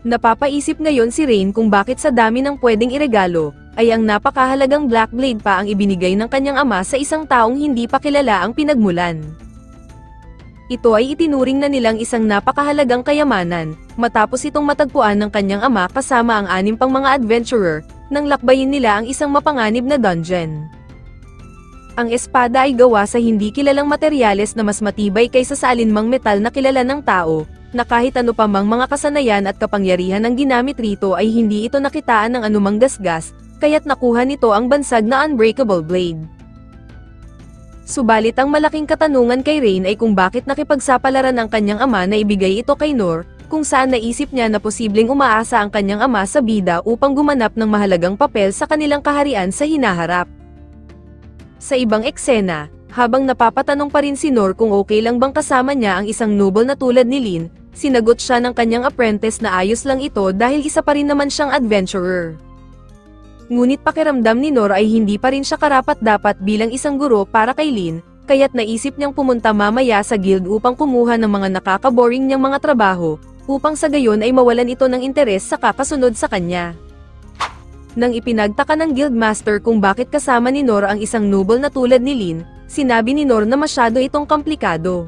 Napapaisip ngayon si Rain kung bakit sa dami ng pwedeng iregalo, ay ang napakahalagang Black Blade pa ang ibinigay ng kanyang ama sa isang taong hindi pa kilala ang pinagmulan. Ito ay itinuring na nilang isang napakahalagang kayamanan, matapos itong matagpuan ng kanyang ama kasama ang 6 pang mga adventurer, nang lakbayin nila ang isang mapanganib na dungeon. Ang espada ay gawa sa hindi kilalang materyales na mas matibay kaysa sa alinmang metal na kilala ng tao, na kahit ano pa mang mga kasanayan at kapangyarihan ng ginamit rito ay hindi ito nakitaan ng anumang gasgas, kaya't nakuha nito ang bansag na Unbreakable Blade. Subalit ang malaking katanungan kay Rain ay kung bakit nakipagsapalaran ang kanyang ama na ibigay ito kay Noor, kung saan naisip niya na posibleng umaasa ang kanyang ama sa bida upang gumanap ng mahalagang papel sa kanilang kaharian sa hinaharap. Sa ibang eksena, habang napapatanong pa rin si Noor kung okay lang bang kasama niya ang isang noble na tulad ni Lin, sinagot siya ng kanyang apprentice na ayos lang ito dahil isa pa rin naman siyang adventurer. Ngunit pakiramdam ni Noor ay hindi pa rin siya karapat-dapat bilang isang guro para kay Lin, kaya't naisip niyang pumunta mamaya sa guild upang kumuha ng mga nakakaboring niyang mga trabaho, upang sa gayon ay mawalan ito ng interes sa kakasunod sa kanya. Nang ipinagtaka ng guildmaster kung bakit kasama ni Noor ang isang noble na tulad ni Lin, sinabi ni Noor na masyado itong komplikado.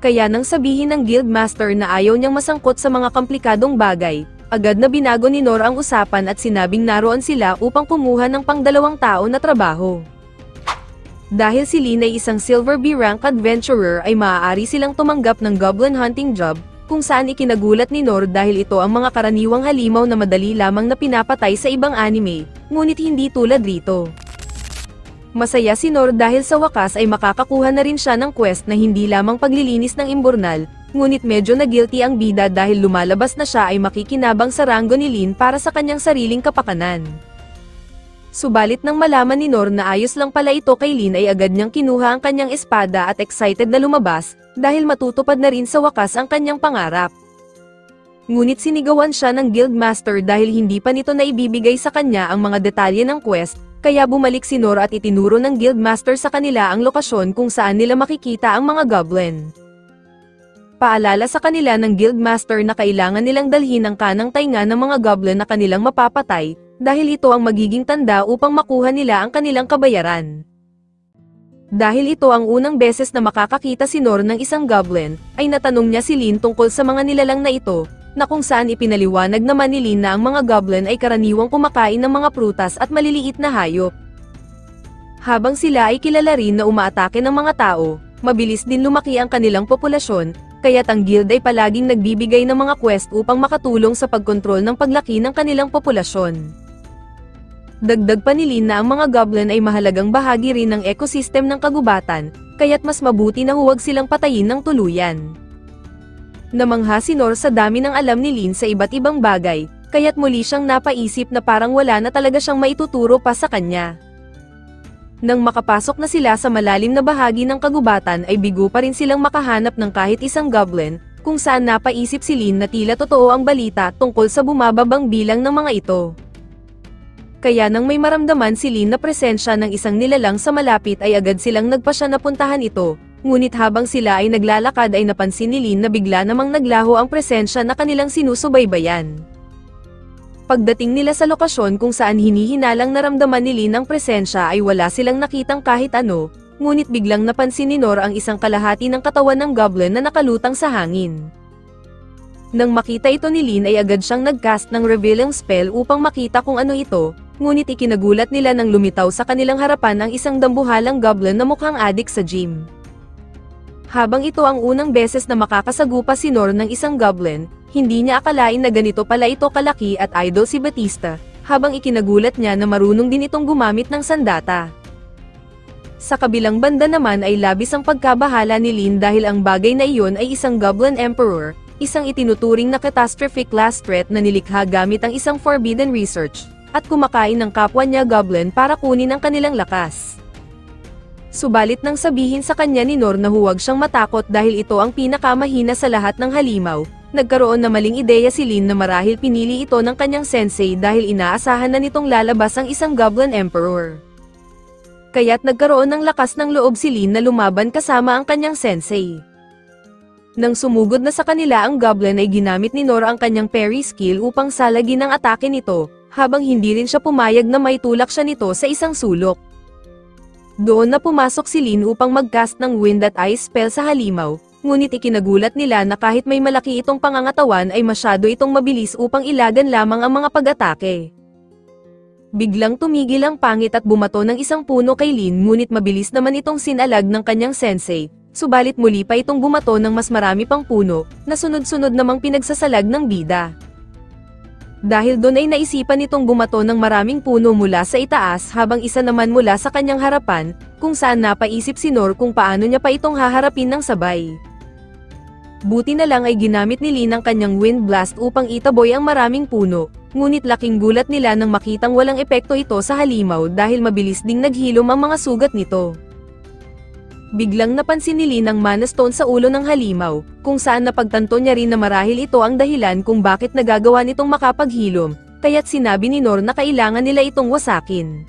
Kaya nang sabihin ng guildmaster na ayaw niyang masangkot sa mga komplikadong bagay, agad na binago ni Noor ang usapan at sinabing naroon sila upang kumuha ng pang-2 tao na trabaho. Dahil si Lin ay isang Silver B rank adventurer ay maaari silang tumanggap ng goblin hunting job, kung saan ikinagulat ni Noor dahil ito ang mga karaniwang halimaw na madali lamang na pinapatay sa ibang anime, ngunit hindi tulad rito. Masaya si Noor dahil sa wakas ay makakakuha na rin siya ng quest na hindi lamang paglilinis ng imburnal, ngunit medyo na guilty ang bida dahil lumalabas na siya ay makikinabang sa ranggo ni Lin para sa kanyang sariling kapakanan. Subalit nang malaman ni Noor na ayos lang pala ito kay Lin ay agad niyang kinuha ang kanyang espada at excited na lumabas, dahil matutupad na rin sa wakas ang kanyang pangarap. Ngunit sinigawan siya ng guildmaster dahil hindi pa nito naibibigay sa kanya ang mga detalye ng quest, kaya bumalik si Noor at itinuro ng guildmaster sa kanila ang lokasyon kung saan nila makikita ang mga goblin. Paalala sa kanila ng guildmaster na kailangan nilang dalhin ang kanang tainga ng mga goblin na kanilang mapapatay, dahil ito ang magiging tanda upang makuha nila ang kanilang kabayaran. Dahil ito ang unang beses na makakakita si Noor ng isang goblin, ay natanong niya si Lin tungkol sa mga nilalang na ito, na kung saan ipinaliwanag naman ni Lin na ang mga goblin ay karaniwang kumakain ng mga prutas at maliliit na hayop. Habang sila ay kilala rin na umaatake ng mga tao, mabilis din lumaki ang kanilang populasyon, kaya't ang guild ay palaging nagbibigay ng mga quest upang makatulong sa pagkontrol ng paglaki ng kanilang populasyon. Dagdag pa ni Lin na ang mga goblin ay mahalagang bahagi rin ng ecosystem ng kagubatan, kaya't mas mabuti na huwag silang patayin ng tuluyan. Namangha si Noor sa dami ng alam ni Lin sa iba't ibang bagay, kaya't muli siyang napaisip na parang wala na talaga siyang maituturo pa sa kanya. Nang makapasok na sila sa malalim na bahagi ng kagubatan ay bigo pa rin silang makahanap ng kahit isang goblin, kung saan napaisip si Lin na tila totoo ang balita tungkol sa bumababang bilang ng mga ito. Kaya nang may maramdaman si Lin na presensya ng isang nilalang sa malapit ay agad silang nagpasya na puntahan ito. Ngunit habang sila ay naglalakad ay napansin ni Lin na bigla namang naglaho ang presensya na kanilang sinusubaybayan. Pagdating nila sa lokasyon kung saan hinihinalang naramdaman ni Lin ang presensya ay wala silang nakitang kahit ano, ngunit biglang napansin ni Noor ang isang kalahati ng katawan ng goblin na nakalutang sa hangin. Nang makita ito ni Lin ay agad siyang nag-cast ng revealing spell upang makita kung ano ito, ngunit ikinagulat nila nang lumitaw sa kanilang harapan ang isang dambuhalang goblin na mukhang adik sa gym. Habang ito ang unang beses na makakasagupa si Noor ng isang goblin, hindi niya akalain na ganito pala ito kalaki at idol si Batista, habang ikinagulat niya na marunong din itong gumamit ng sandata. Sa kabilang banda naman ay labis ang pagkabahala ni Lin dahil ang bagay na iyon ay isang Goblin Emperor, isang itinuturing na catastrophic class threat na nilikha gamit ang isang forbidden research, at kumakain ng kapwa niya goblin para kunin ang kanilang lakas. Subalit nang sabihin sa kanya ni Noor na huwag siyang matakot dahil ito ang pinakamahina sa lahat ng halimaw, nagkaroon na maling ideya si Lin na marahil pinili ito ng kanyang sensei dahil inaasahan na nitong lalabas ang isang Goblin Emperor. Kaya't nagkaroon ng lakas ng loob si Lin na lumaban kasama ang kanyang sensei. Nang sumugod na sa kanila ang goblin ay ginamit ni Nor ang kanyang parry skill upang salagin ang atake nito, habang hindi rin siya pumayag na may tulak siya nito sa isang sulok. Doon na pumasok si Lin upang mag-cast ng Wind at Ice spell sa halimaw, ngunit ikinagulat nila na kahit may malaki itong pangangatawan ay masyado itong mabilis upang ilagan lamang ang mga pag-atake. Biglang tumigil ang pangit at bumato ng isang puno kay Lin, ngunit mabilis naman itong sinalag ng kanyang sensei, subalit muli pa itong bumato ng mas marami pang puno, na sunod-sunod namang pinagsasalag ng bida. Dahil doon ay naisipan nitong bumato ng maraming puno mula sa itaas habang isa naman mula sa kanyang harapan, kung saan napaisip si Nor kung paano niya pa itong haharapin ng sabay. Buti na lang ay ginamit ni Lin ang kanyang Wind Blast upang itaboy ang maraming puno, ngunit laking gulat nila nang makitang walang epekto ito sa halimaw dahil mabilis ding naghilom ang mga sugat nito. Biglang napansin ni Lin ang Mana Stone sa ulo ng halimaw, kung saan napagtanto niya rin na marahil ito ang dahilan kung bakit nagagawa nitong makapaghilom, kaya't sinabi ni Nor na kailangan nila itong wasakin.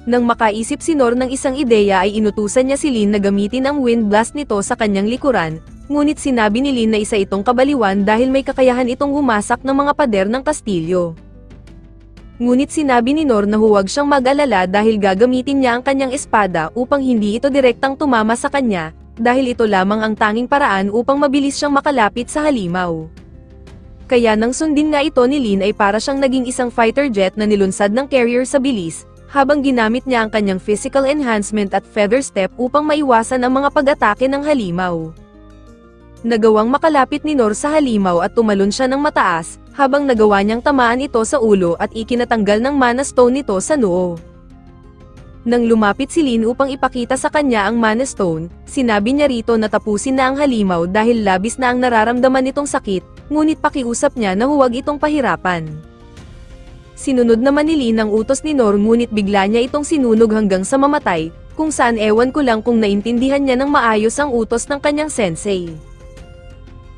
Nang makaisip si Nor ng isang ideya ay inutusan niya si Lin na gamitin ang Wind Blast nito sa kanyang likuran, ngunit sinabi ni Lin na isa itong kabaliwan dahil may kakayahan itong humasak ng mga pader ng kastilyo. Ngunit sinabi ni Nor na huwag siyang mag-alala dahil gagamitin niya ang kanyang espada upang hindi ito direktang tumama sa kanya, dahil ito lamang ang tanging paraan upang mabilis siyang makalapit sa halimaw. Kaya nang sundin nga ito ni Lin ay para siyang naging isang fighter jet na nilunsad ng carrier sa bilis, habang ginamit niya ang kanyang physical enhancement at feather step upang maiwasan ang mga pag-atake ng halimaw. Nagawang makalapit ni Nor sa halimaw at tumalon siya ng mataas, habang nagawa niyang tamaan ito sa ulo at ikinatanggal ng Mana Stone nito sa noo. Nang lumapit si Lin upang ipakita sa kanya ang Mana Stone, sinabi niya rito na tapusin na ang halimaw dahil labis na ang nararamdaman nitong sakit, ngunit pakiusap niya na huwag itong pahirapan. Sinunod naman ni Lin ang utos ni Nor, ngunit bigla niya itong sinunog hanggang sa mamatay, kung saan ewan ko lang kung naintindihan niya ng maayos ang utos ng kanyang sensei.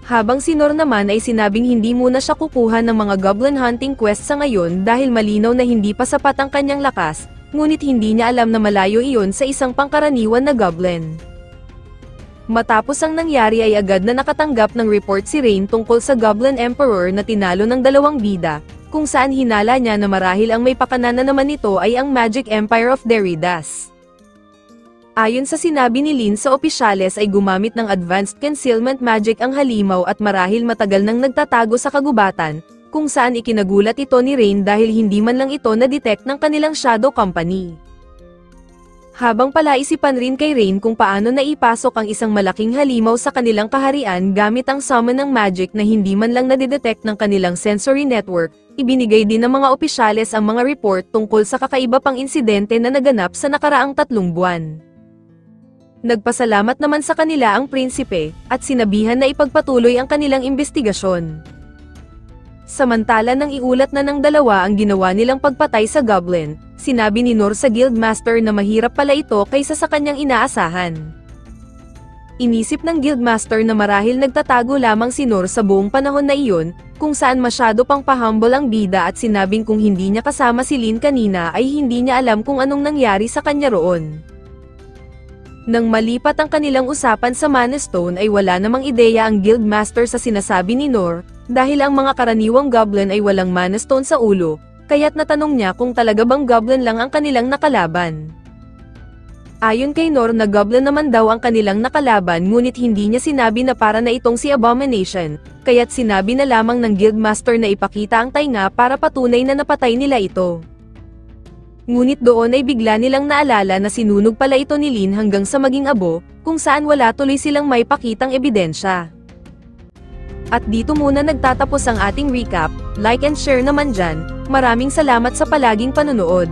Habang si Nor naman ay sinabing hindi muna siya kukuha ng mga goblin hunting quest sa ngayon dahil malinaw na hindi pa sapat ang kanyang lakas, ngunit hindi niya alam na malayo iyon sa isang pangkaraniwan na goblin. Matapos ang nangyari ay agad na nakatanggap ng report si Rain tungkol sa Goblin Emperor na tinalo ng dalawang bida, kung saan hinala niya na marahil ang may pakana naman nito ay ang Magic Empire of Deridas. Ayon sa sinabi ni Lin sa opisyales ay gumamit ng advanced concealment magic ang halimaw at marahil matagal nang nagtatago sa kagubatan, kung saan ikinagulat ito ni Rain dahil hindi man lang ito na-detect ng kanilang shadow company. Habang palaisipan rin kay Rain kung paano naipasok ang isang malaking halimaw sa kanilang kaharian gamit ang summon ng magic na hindi man lang nadidetect ng kanilang sensory network, ibinigay din ng mga opisyales ang mga report tungkol sa kakaiba pang insidente na naganap sa nakaraang 3 buwan. Nagpasalamat naman sa kanila ang prinsipe, at sinabihan na ipagpatuloy ang kanilang investigasyon. Samantala nang iulat na ng dalawa ang ginawa nilang pagpatay sa goblin, sinabi ni Nor sa guildmaster na mahirap pala ito kaysa sa kanyang inaasahan. Inisip ng guildmaster na marahil nagtatago lamang si Nor sa buong panahon na iyon, kung saan masyado pang pa-humble ang bida at sinabing kung hindi niya kasama si Lin kanina ay hindi niya alam kung anong nangyari sa kanya roon. Nang malipat ang kanilang usapan sa Mana Stone ay wala namang ideya ang guildmaster sa sinasabi ni Nor, dahil ang mga karaniwang goblin ay walang Mana Stone sa ulo, kaya't natanong niya kung talaga bang goblin lang ang kanilang nakalaban. Ayon kay Nor na goblin naman daw ang kanilang nakalaban, ngunit hindi niya sinabi na para na itong si Abomination, kaya't sinabi na lamang ng guildmaster na ipakita ang tainga para patunay na napatay nila ito. Ngunit doon ay bigla nilang naalala na sinunog pala ito ni Lin hanggang sa maging abo, kung saan wala tuloy silang may pakitang ebidensya. At dito muna nagtatapos ang ating recap, like and share naman dyan, maraming salamat sa palaging panonood.